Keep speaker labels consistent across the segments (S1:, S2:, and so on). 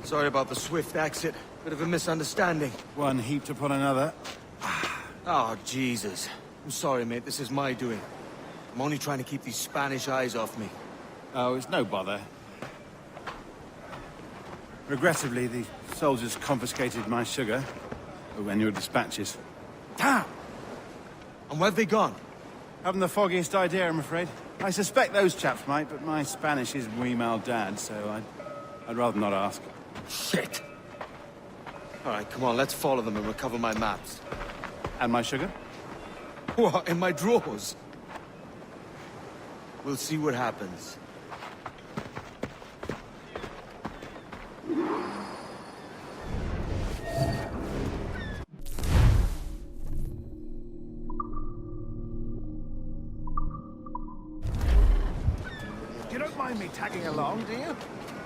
S1: Sorry about the swift exit. Bit of a misunderstanding.
S2: One heaped upon another.
S1: Oh, Jesus. I'm sorry, mate. This is my doing. I'm only trying to keep these Spanish eyes off me.
S2: Oh, it's no bother. Regrettably, the soldiers confiscated my sugar when your dispatches.
S1: Damn! And where have they gone?
S2: Haven't the foggiest idea, I'm afraid. I suspect those chaps might, but my Spanish is muy mal dad, so I'd rather not ask.
S1: Shit! Alright, come on, let's follow them and recover my maps.
S2: And my sugar?
S1: What, in my drawers? We'll see what happens.
S3: You don't mind me tagging along, do you?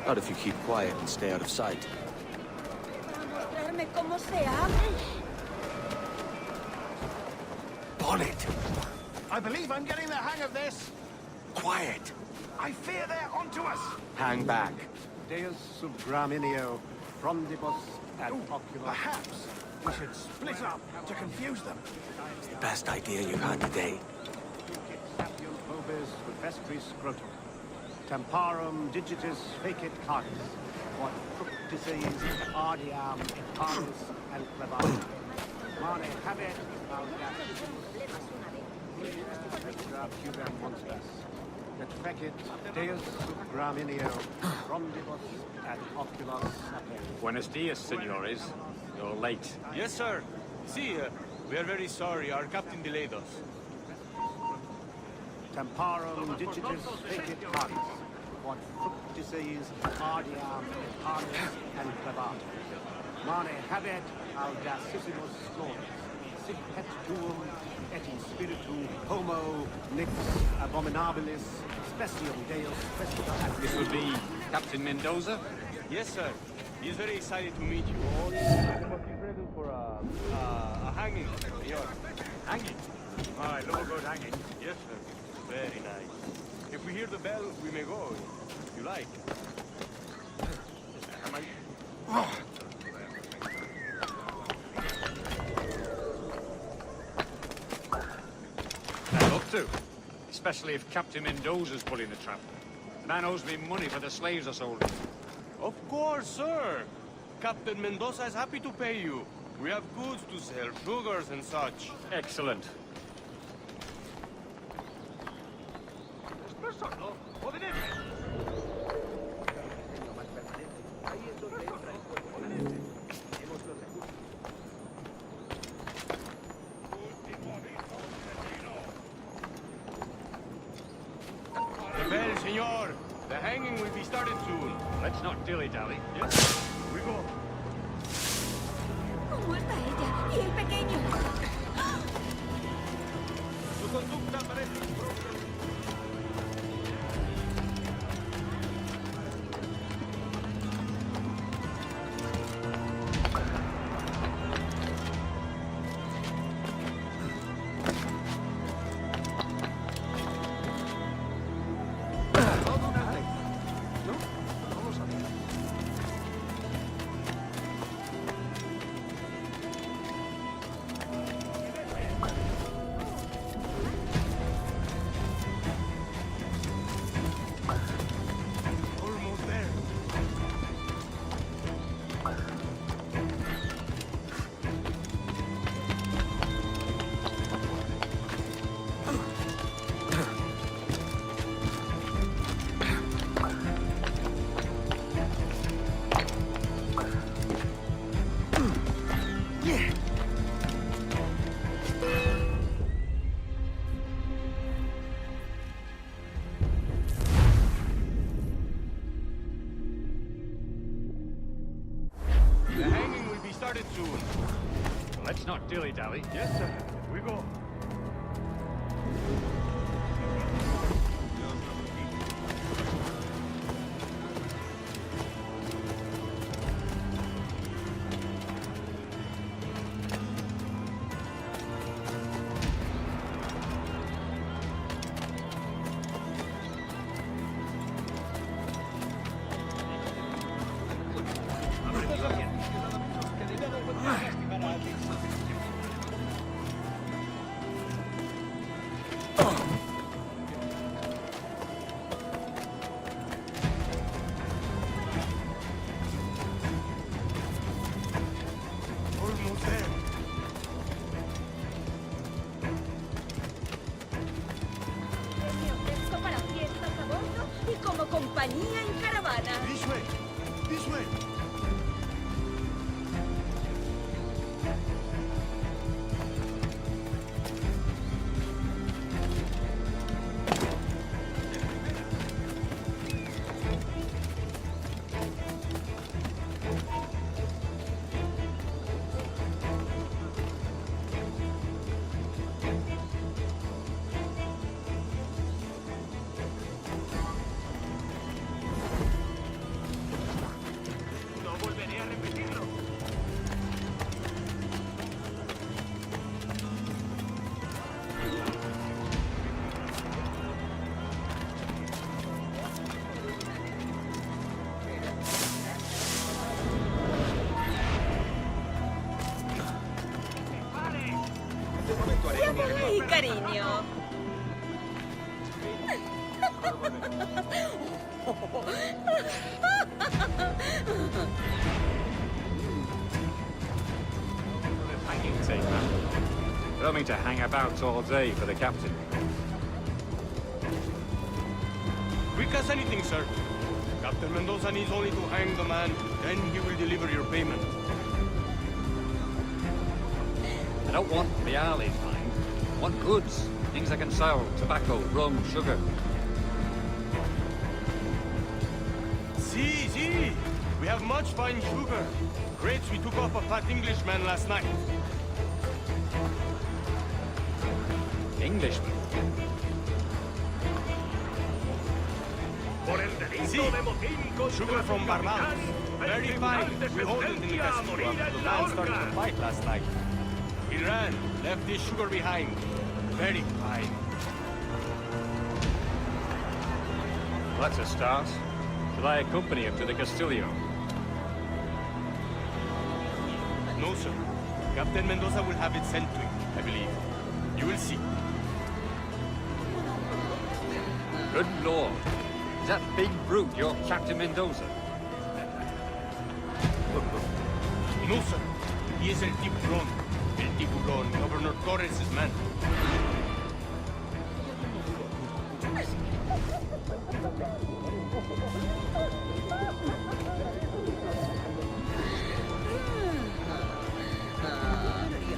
S1: Not if you keep quiet and stay out of sight. Bonnet!
S3: I believe I'm getting the hang of this.
S1: Quiet!
S3: I fear they're onto us.
S1: Hang back.
S4: Deus sub graminio, frondibus ad oculos.
S3: Perhaps we should split up to confuse them.
S1: It's the best idea you've had today.
S4: Sapium pobis vestris scrotum. Temparum digitis fecit cardis. What fructices ardiam et parvis and clevatum. Mane habet audacitas pubem monstras. Et fecit Deus sub graminio, frondibus ad oculos apert.
S5: Buenos dias, senores. You're late.
S6: Yes, sir. See, we are very sorry. Our captain delayed us.
S4: Temparum digitis fecit cardis. What fructices ardiam et parvis and clevatum. Mane habet audacissimus gloris. Sic et tuum et in spiritu homo nix abominabilis specium Deus festival.
S5: This would be Captain Mendoza?
S6: Yes, sir. He is very excited to meet you. He must be ready for a hanging, senor.
S5: Hanging.
S6: I love about hanging. Yes, sir. Very nice. If we hear the bell, we may go, if you like.
S5: I'd love to. Especially if Captain Mendoza's pulling the trap. The man owes me money for the slaves I sold him.
S6: Of course, sir. Captain Mendoza is happy to pay you. We have goods to sell, sugars and such.
S5: Excellent.
S6: The bell, senor. The hanging will be started soon.
S5: Let's not dilly-dally.
S6: Yes, we go.
S7: ¿Cómo está ella? ¿Y el pequeño?
S6: Su conducta parece impropia. Soon.
S5: Let's not dilly-dally.
S6: Yes, sir. We go.
S7: compañía en caravana.
S2: This way! This way!
S7: Siamo lì, cariño.
S5: Hanging tape, man. Don't mean to hang about all day for the captain.
S6: Quick as anything, sir. Captain Mendoza needs only to hang the man, then he will deliver your payment.
S5: I don't want reales, mind. I want goods. Things I can sell. Tobacco, rum, sugar.
S6: See. We have much fine sugar. Crates we took off a fat Englishman last night.
S5: Englishman.
S6: See, sugar from Barbados. Very fine. We hold it in the castle. The man started to fight last night. He ran, left his sugar behind. Very fine.
S5: Well, that's a start. Shall I accompany him to the Castillo?
S6: No, sir. Captain Mendoza will have it sent to him, I believe. You will see.
S5: Good lord. Is that big brute your Captain Mendoza?
S6: No, sir. He is El Tiburón. El Tiburón, Governor Torres' man.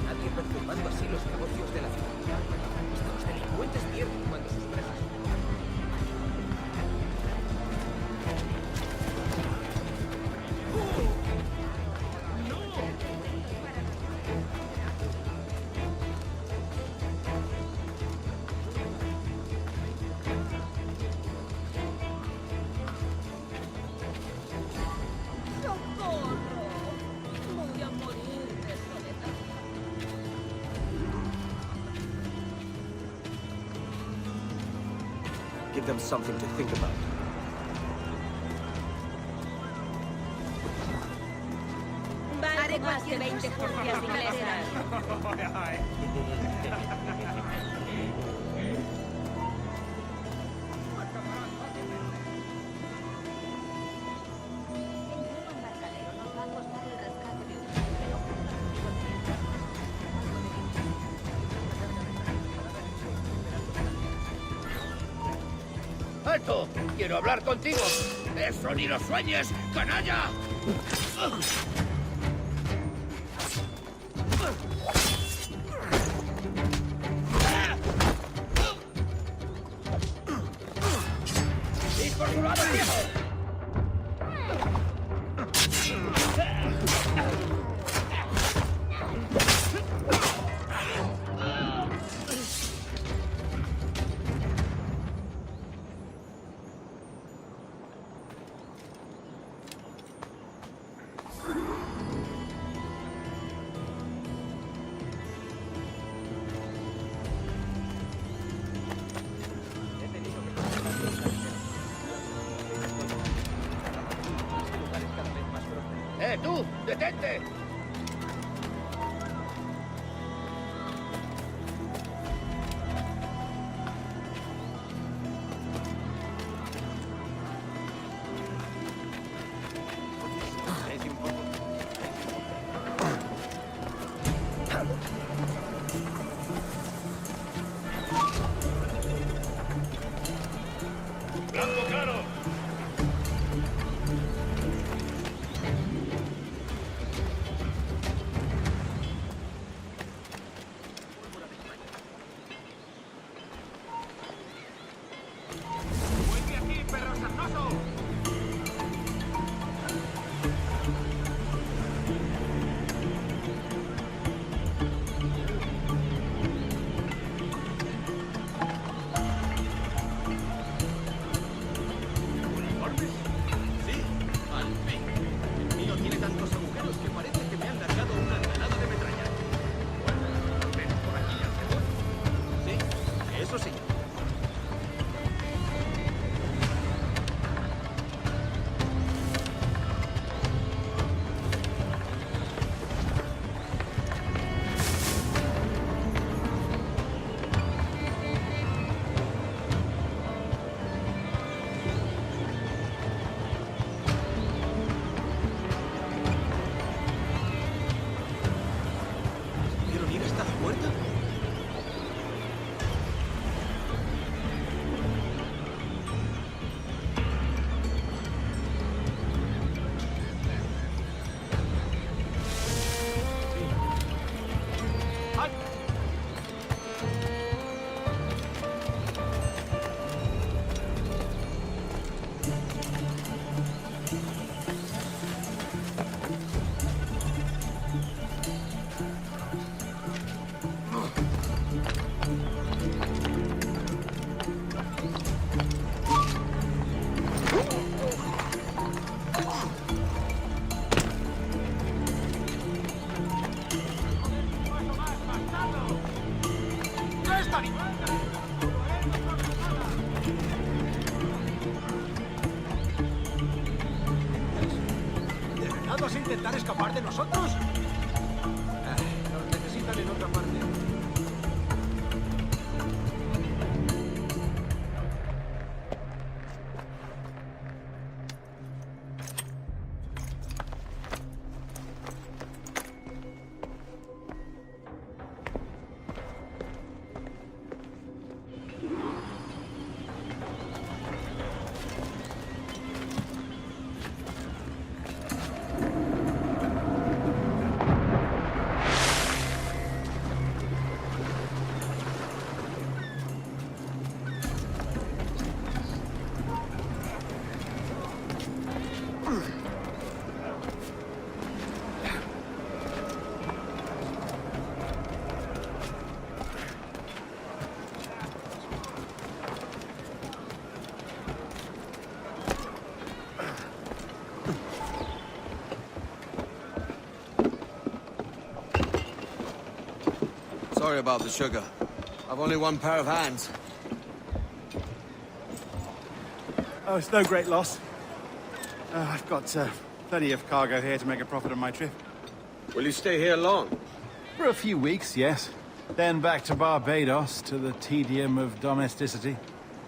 S8: Nadie perturbando así los negocios de la ciudad. Estos delincuentes pierden cuando sus presas.
S7: ¡Socorro! Voy a morir de soledad.
S1: Give them something to think about.
S7: Vale más que 20 furcias inglesas.
S8: ¡Alto! ¡Quiero hablar contigo! ¡Eso ni lo sueñes, canalla! ¡Y por su lado, viejo! ¡Tú! ¡Detente!
S6: ¡Blanco claro!
S8: Sí, al fin. El mío tiene tantos agujeros que parece que me han largado una granada de metralla. Bueno, ven por aquí, Alfredo. Sí, eso sí. ¿Pero mira está la puerta?
S3: ¿De verdad vas a intentar escapar de nosotros?
S8: Nos necesitan en otra parte.
S1: Sorry about the sugar. I've only one pair of hands.
S2: Oh, it's no great loss. I've got plenty of cargo here to make a profit on my trip.
S6: Will you stay here long?
S2: For a few weeks, yes. Then back to Barbados, to the tedium of domesticity.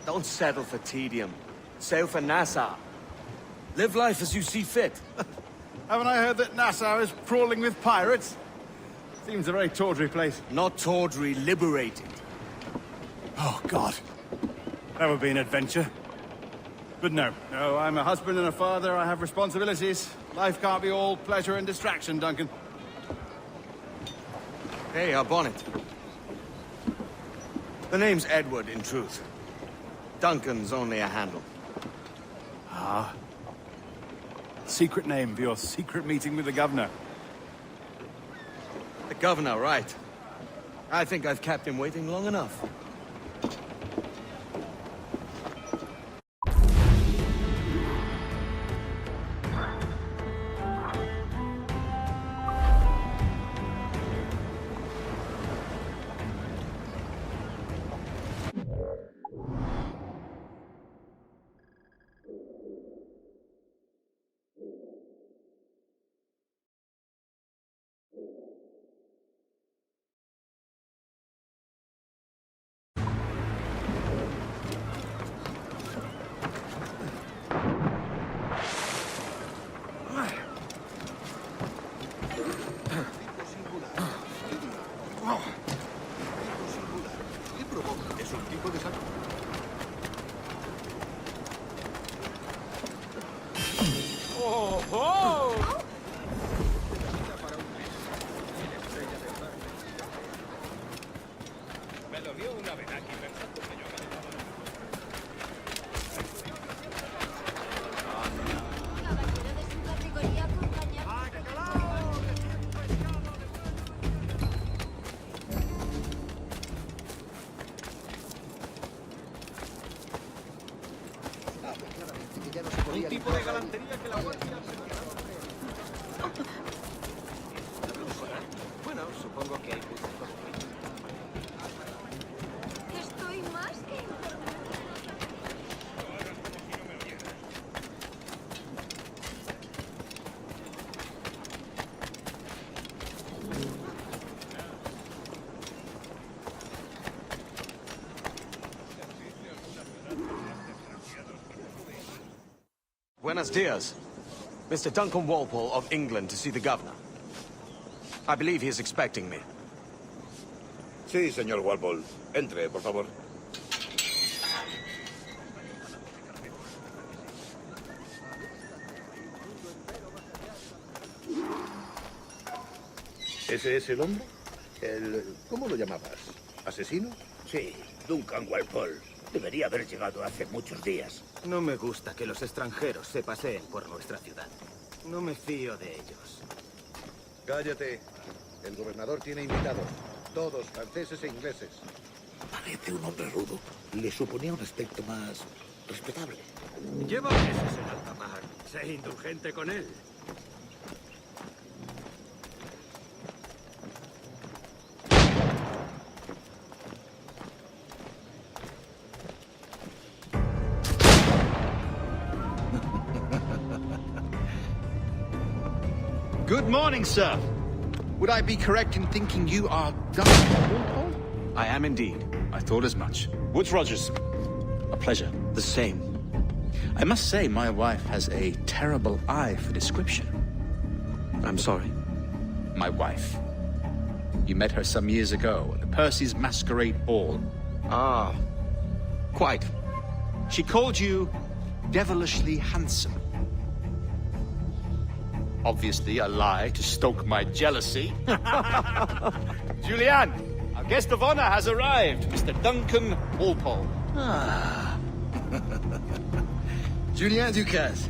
S1: Don't settle for tedium. Sail for Nassau. Live life as you see fit.
S2: Haven't I heard that Nassau is crawling with pirates? Seems a very tawdry place.
S1: Not tawdry, liberated.
S2: Oh, God. That would be an adventure. But no, I'm a husband and a father. I have responsibilities. Life can't be all pleasure and distraction, Duncan.
S1: Hey, our bonnet. The name's Edward, in truth. Duncan's only a handle.
S2: Ah. Secret name for your secret meeting with the governor.
S1: The governor, right. I think I've kept him waiting long enough.
S8: Un tipo de galantería que la guardia... Bueno, supongo que hay muchas cosas.
S7: Estoy más que informada.
S1: Buenos dias. Mr. Duncan Walpole of England to see the governor. I believe he is expecting me.
S9: Sí, señor Walpole. Entre, por favor. ¿Ese es el hombre? ¿Cómo lo llamabas? ¿Asesino?
S10: Sí, Duncan Walpole. Debería haber llegado hace muchos días.
S3: No me gusta que los extranjeros se paseen por nuestra ciudad. No me fío de ellos.
S9: Cállate. El gobernador tiene invitados. Todos franceses e ingleses.
S10: Parece un hombre rudo. Le suponía un aspecto más respetable.
S3: Lleva meses en alta mar. Sé indulgente con él.
S11: Good morning, sir. Would I be correct in thinking you are Duncan Walpole?
S1: I am indeed.
S11: I thought as much. Woods Rogers. A pleasure.
S1: The same.
S11: I must say, my wife has a terrible eye for description.
S1: I'm sorry.
S11: My wife. You met her some years ago at the Percy's Masquerade Ball.
S1: Ah, quite.
S11: She called you devilishly handsome. Obviously a lie to stoke my jealousy. Julianne, our guest of honor has arrived, Mr. Duncan Walpole.
S12: Ah. Julien Ducasse.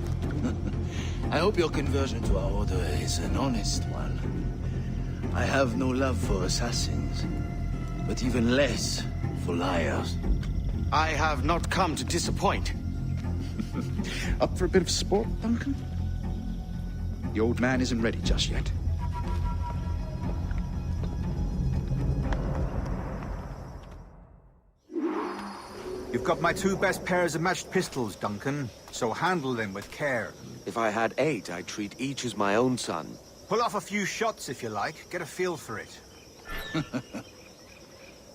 S12: I hope your conversion to our order is an honest one. I have no love for assassins, but even less for liars.
S1: I have not come to disappoint.
S11: Up for a bit of sport, Duncan? The old man isn't ready just yet.
S13: You've got my two best pairs of matched pistols, Duncan, so handle them with care.
S1: If I had 8, I'd treat each as my own son.
S13: Pull off a few shots if you like. Get a feel for it.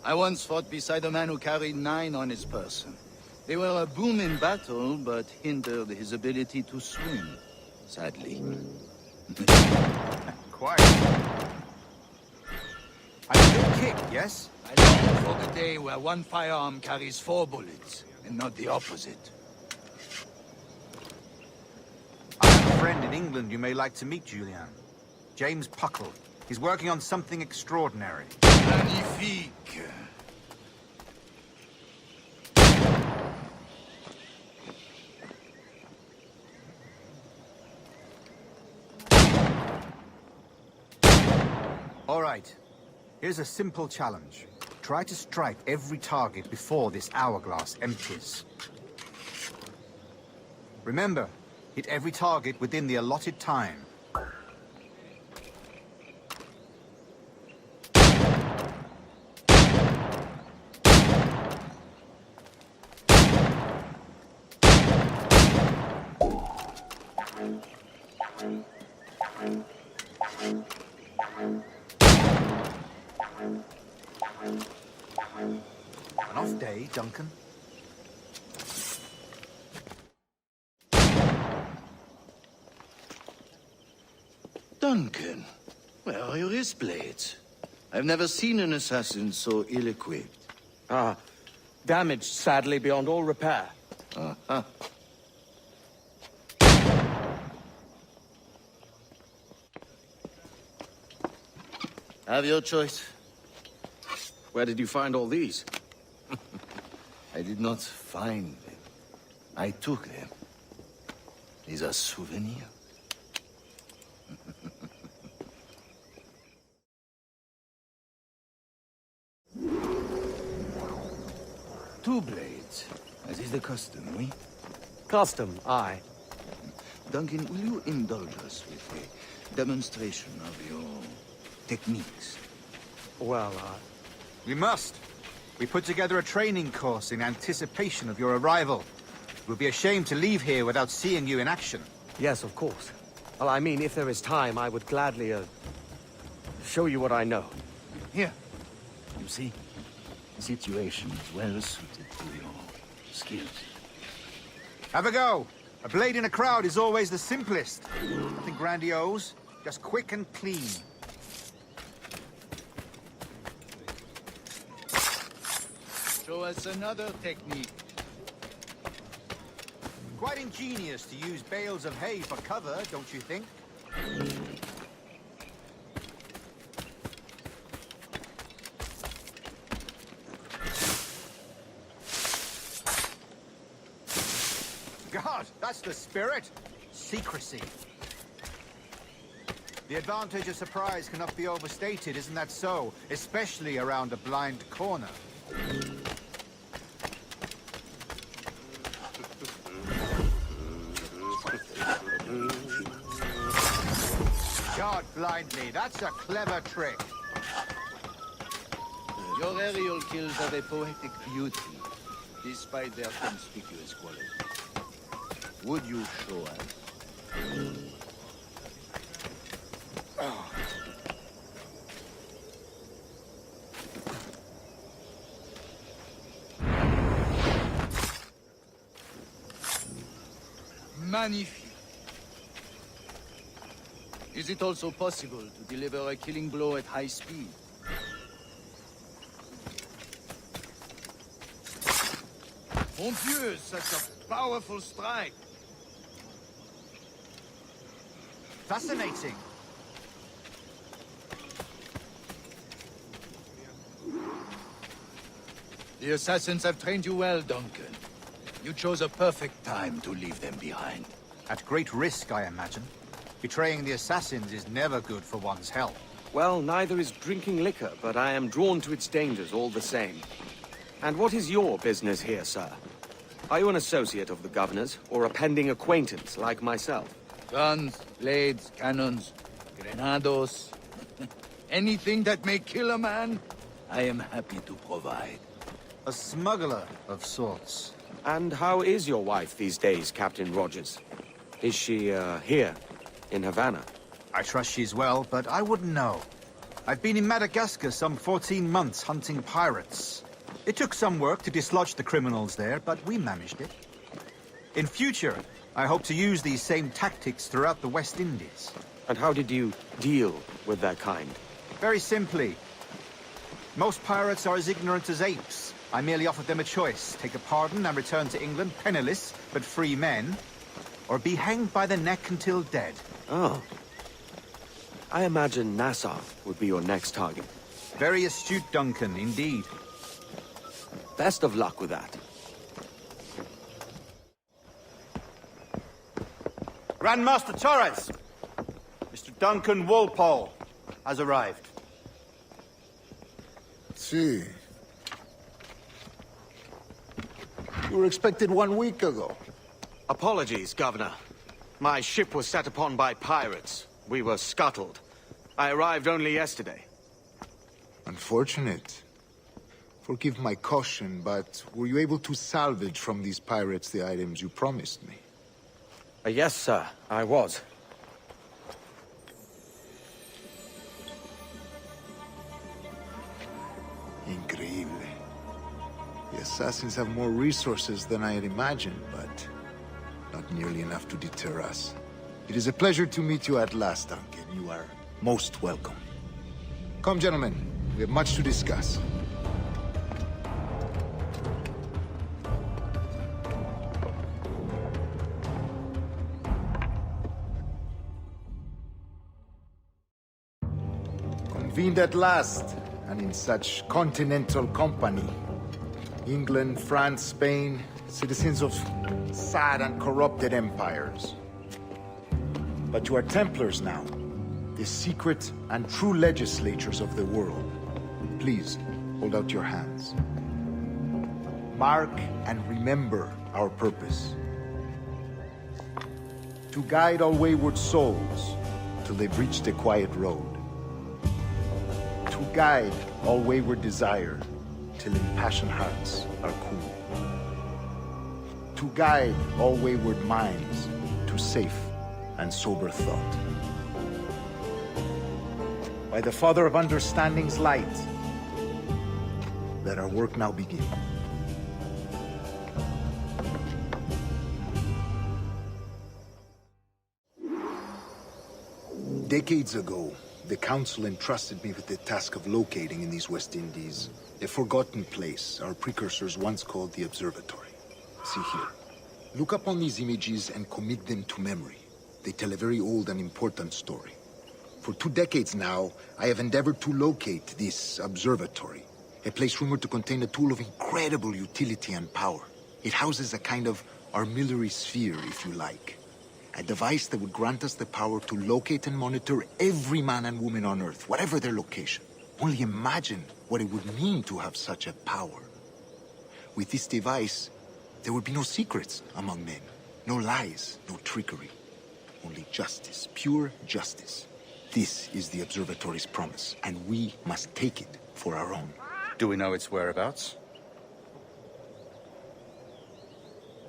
S12: I once fought beside a man who carried 9 on his person. They were a boom in battle, but hindered his ability to swim, sadly.
S13: Quiet. A good kick, yes?
S12: I long for the day where one firearm carries 4 bullets, and not the opposite.
S13: I have a friend in England you may like to meet, Julian. James Puckle. He's working on something extraordinary.
S12: Magnifique.
S13: All right. Here's a simple challenge. Try to strike every target before this hourglass empties. Remember, hit every target within the allotted time. An off day, Duncan.
S12: Duncan, where are your wrist blades? I've never seen an assassin so ill-equipped.
S1: Ah, damaged, sadly, beyond all repair.
S12: Uh-huh. Have your choice.
S1: Where did you find all these?
S12: I did not find them. I took them. These are souvenirs. Two blades, as is the custom, oui?
S1: Custom, aye.
S12: Duncan, will you indulge us with a demonstration of your techniques?
S1: Well,
S13: We must. We put together a training course in anticipation of your arrival. It would be a shame to leave here without seeing you in action.
S1: yes, of course. Well, I mean, if there is time, I would gladly, show you what I know.
S12: Here. You see? Situation is well suited to your skills.
S13: Have a go. A blade in a crowd is always the simplest. Nothing grandiose, just quick and clean.
S12: Show us another technique.
S13: Quite ingenious to use bales of hay for cover, don't you think? God, that's the spirit! Secrecy. The advantage of surprise cannot be overstated, isn't that so? Especially around a blind corner. God blindly, that's a clever trick.
S12: Your aerial kills have a poetic beauty, despite their conspicuous quality. Would you show us? Magnifique. Is it also possible to deliver a killing blow at high speed? Mon Dieu, such a powerful strike!
S13: Fascinating.
S12: The assassins have trained you well, Duncan. You chose a perfect time to leave them behind.
S13: At great risk, I imagine. Betraying the assassins is never good for one's health.
S1: Well, neither is drinking liquor, but I am drawn to its dangers all the same. And what is your business here, sir? Are you an associate of the governor's, or a pending acquaintance like myself?
S12: Guns, blades, cannons, grenados. Anything that may kill a man, I am happy to provide.
S13: A smuggler of sorts.
S1: And how is your wife these days, Captain Rogers? Is she, here, in Havana?
S13: I trust she's well, but I wouldn't know. I've been in Madagascar some 14 months hunting pirates. It took some work to dislodge the criminals there, but we managed it. In future, I hope to use these same tactics throughout the West Indies.
S1: And how did you deal with that kind?
S13: Very simply. Most pirates are as ignorant as apes. I merely offered them a choice. Take a pardon and return to England penniless, but free men. Or be hanged by the neck until dead.
S1: Oh. I imagine Nassau would be your next target.
S13: Very astute, Duncan, indeed.
S1: Best of luck with that.
S2: Grandmaster Torres! Mr. Duncan Walpole has arrived.
S10: See. You were expected 1 week ago.
S1: Apologies, Governor. My ship was set upon by pirates. We were scuttled. I arrived only yesterday.
S10: Unfortunate. Forgive my caution, but were you able to salvage from these pirates the items you promised me?
S1: Yes, sir, I was.
S10: Increíble. The assassins have more resources than I had imagined, but not nearly enough to deter us. It is a pleasure to meet you at last, Duncan. You are most welcome. Come, gentlemen. We have much to discuss. Convened at last, and in such continental company. England, France, Spain, citizens of sad and corrupted empires. But you are Templars now, the secret and true legislators of the world. Please, hold out your hands. Mark and remember our purpose. To guide all wayward souls till they've reached a quiet road. To guide all wayward desire till impassioned hearts are cool. To guide all wayward minds to safe and sober thought. By the Father of Understanding's light, let our work now begin. Decades ago, the Council entrusted me with the task of locating in these West Indies a forgotten place our precursors once called the Observatory. See here. Look upon these images and commit them to memory. They tell a very old and important story. For 2 decades now, I have endeavored to locate this observatory, a place rumored to contain a tool of incredible utility and power. It houses a kind of armillary sphere, if you like. A device that would grant us the power to locate and monitor every man and woman on Earth, whatever their location. Only imagine what it would mean to have such a power. With this device, there would be no secrets among men, no lies, no trickery. Only justice, pure justice. This is the Observatory's promise, and we must take it for our own.
S11: Do we know its whereabouts?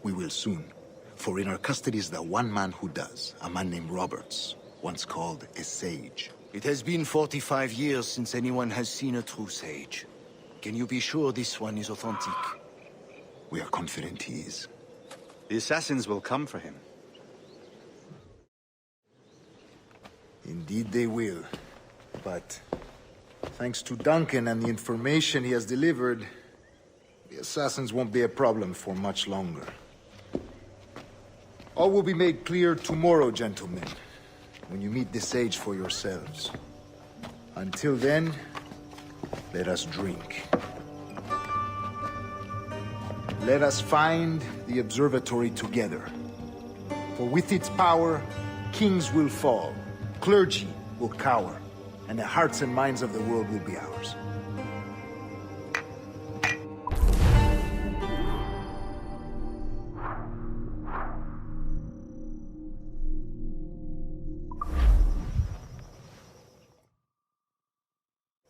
S10: We will soon. For in our custody is the one man who does, a man named Roberts, once called a sage.
S12: It has been 45 years since anyone has seen a true sage. Can you be sure this one is authentic?
S10: We are confident he is.
S11: The assassins will come for him.
S10: Indeed they will. But thanks to Duncan and the information he has delivered, the assassins won't be a problem for much longer. All will be made clear tomorrow, gentlemen, when you meet the sage for yourselves. Until then, let us drink. Let us find the observatory together. For with its power, kings will fall, clergy will cower, and the hearts and minds of the world will be ours.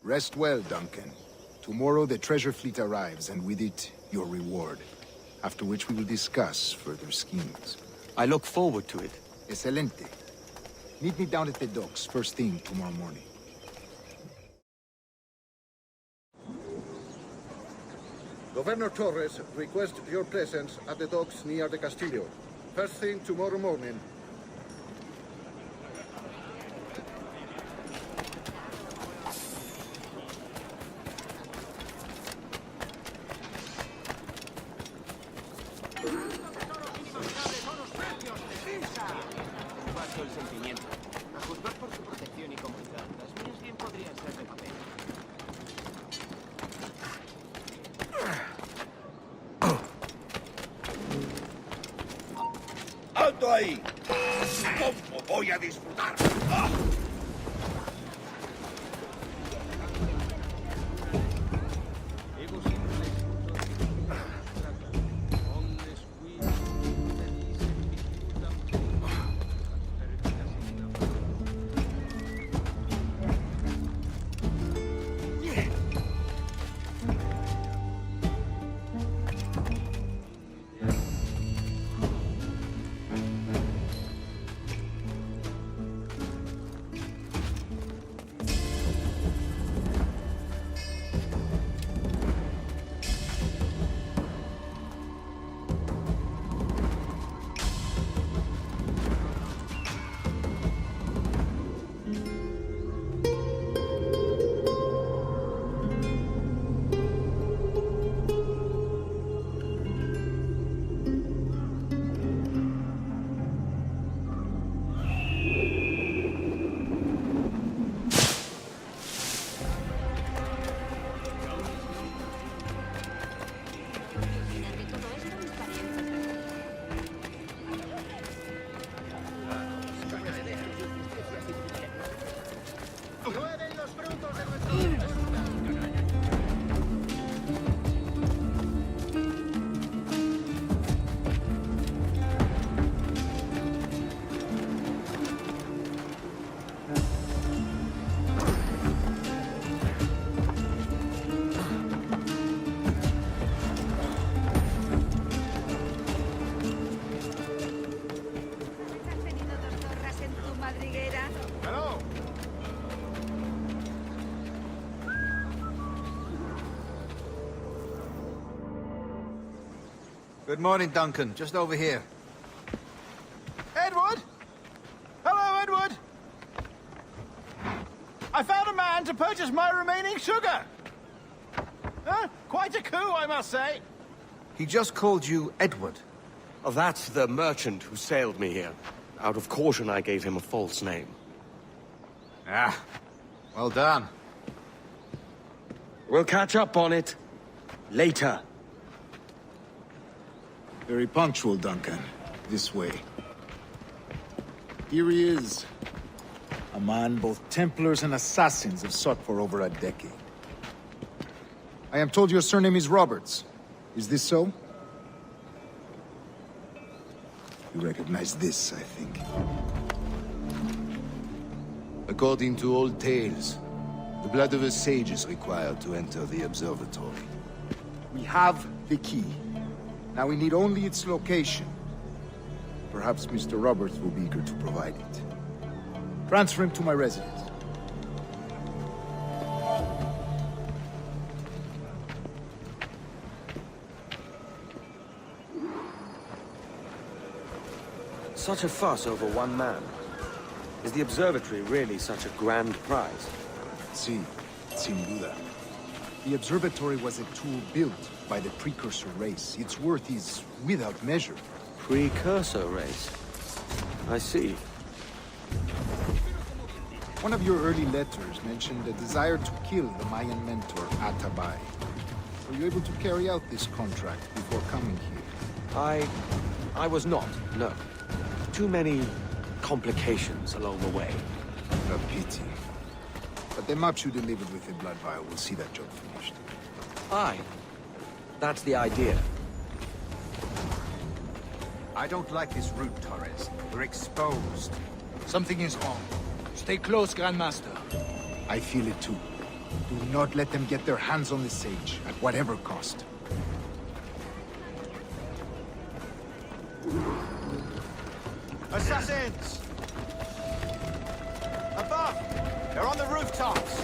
S10: Rest well, Duncan. Tomorrow the treasure fleet arrives, and with it, your reward. After which we will discuss further schemes.
S1: I look forward to it.
S10: Excelente. Meet me down at the docks first thing tomorrow morning.
S9: Governor Torres requests your presence at the docks near the Castillo. First thing tomorrow morning.
S8: ¡Alto ahí! ¿Cómo voy a disfrutar? ¡Ah!
S13: Good morning, Duncan. Just over here. Edward? Hello, Edward! I found a man to purchase my remaining sugar! Huh? Quite a coup, I must say. He just called you Edward.
S1: Oh, that's the merchant who sailed me here. Out of caution, I gave him a false name.
S13: Ah, well done.
S1: We'll catch up on it later.
S10: Very punctual, Duncan. This way. Here he is. A man both Templars and Assassins have sought for over a decade. I am told your surname is Roberts. Is this so? You recognize this, I think.
S12: According to old tales, the blood of a sage is required to enter the observatory.
S10: We have the key. Now we need only its location. Perhaps Mr. Roberts will be eager to provide it. Transfer him to my residence.
S1: Such a fuss over one man. Is the observatory really such a grand prize?
S10: Sí, sin duda. The observatory was a tool built by the precursor race. Its worth is without measure.
S1: Precursor race? I see.
S10: One of your early letters mentioned a desire to kill the Mayan mentor, Atabay. Were you able to carry out this contract before coming here?
S1: I was not, no. Too many complications along the way.
S10: A pity. But the maps you delivered with the blood vial will see that job finished.
S1: Aye. That's the idea.
S13: I don't like this route, Torres. We're exposed.
S11: Something is wrong. Stay close, Grandmaster.
S10: I feel it too. Do not let them get their hands on the sage, at whatever cost.
S13: Assassins! Above! They're on the rooftops!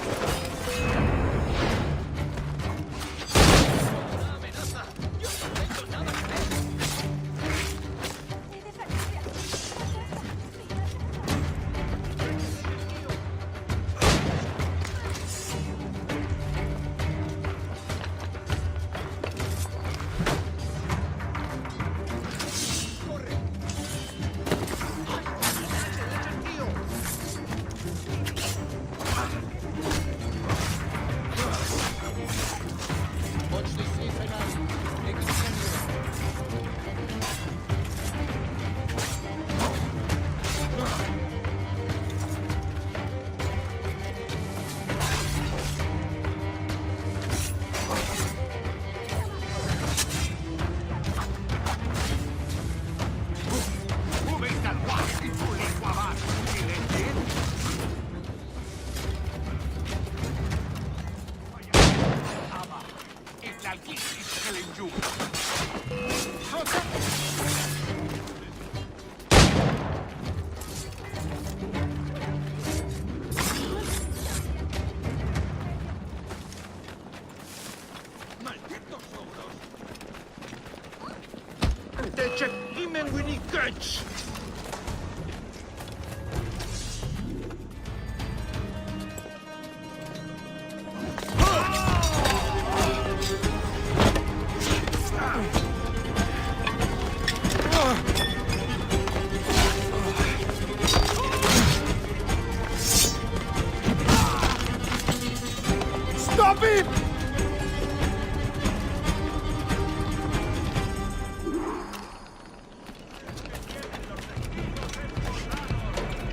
S10: Stop him!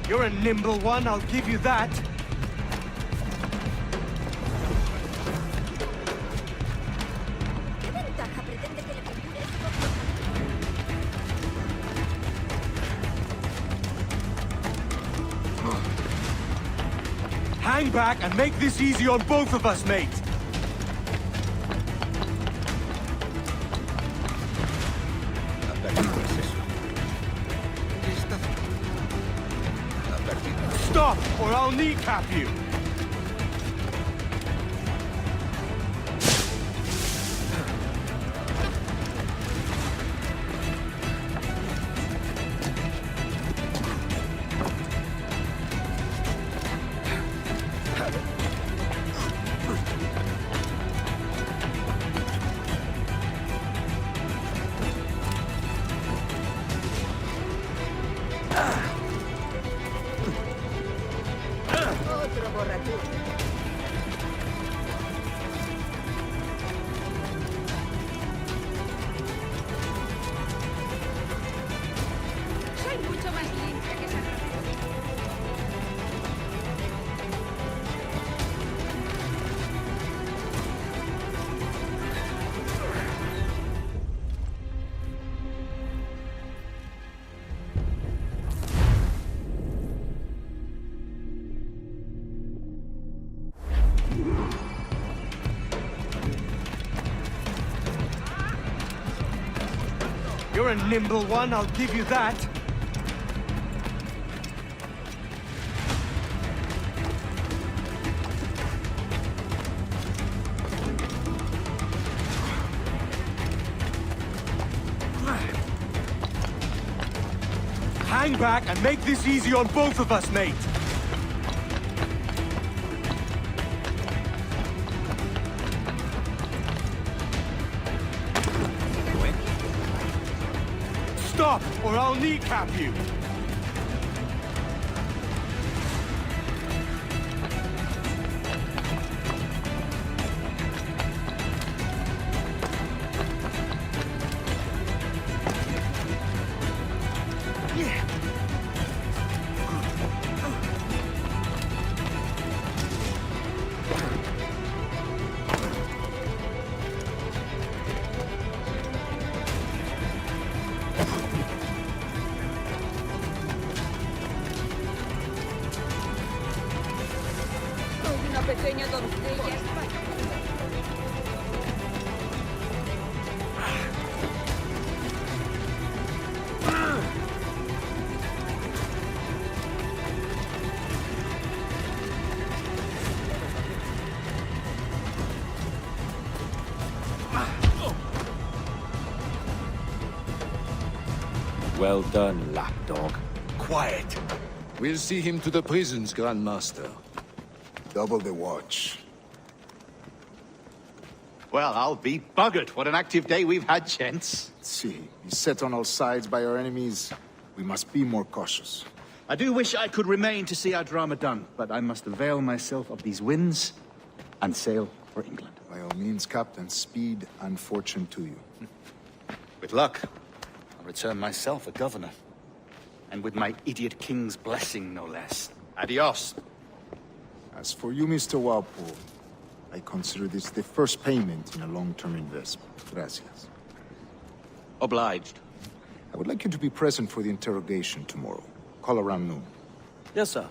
S1: You're a nimble one, I'll give you that. Hang back and make this easy on both of us, mate. Stop, or I'll kneecap you. You're a nimble one, I'll give you that. Hang back and make this easy on both of us, mate. Stop, or I'll kneecap you!
S7: Una pequeña doncella.
S1: Well done, lapdog. Quiet.
S12: We'll see him to the prisons, Grandmaster.
S10: Double the watch.
S13: Well, I'll be buggered. What an active day we've had, gents.
S10: See, beset on all sides by our enemies. We must be more cautious.
S13: I do wish I could remain to see our drama done, but I must avail myself of these winds and sail for England.
S10: By all means, Captain, speed and fortune to you.
S13: With luck, I'll return myself a governor. And with my idiot king's blessing, no less. Adios.
S10: As for you, Mr. Walpole, I consider this the first payment in a long-term investment. Gracias.
S1: Obliged.
S10: I would like you to be present for the interrogation tomorrow. Call around noon.
S1: Yes, sir.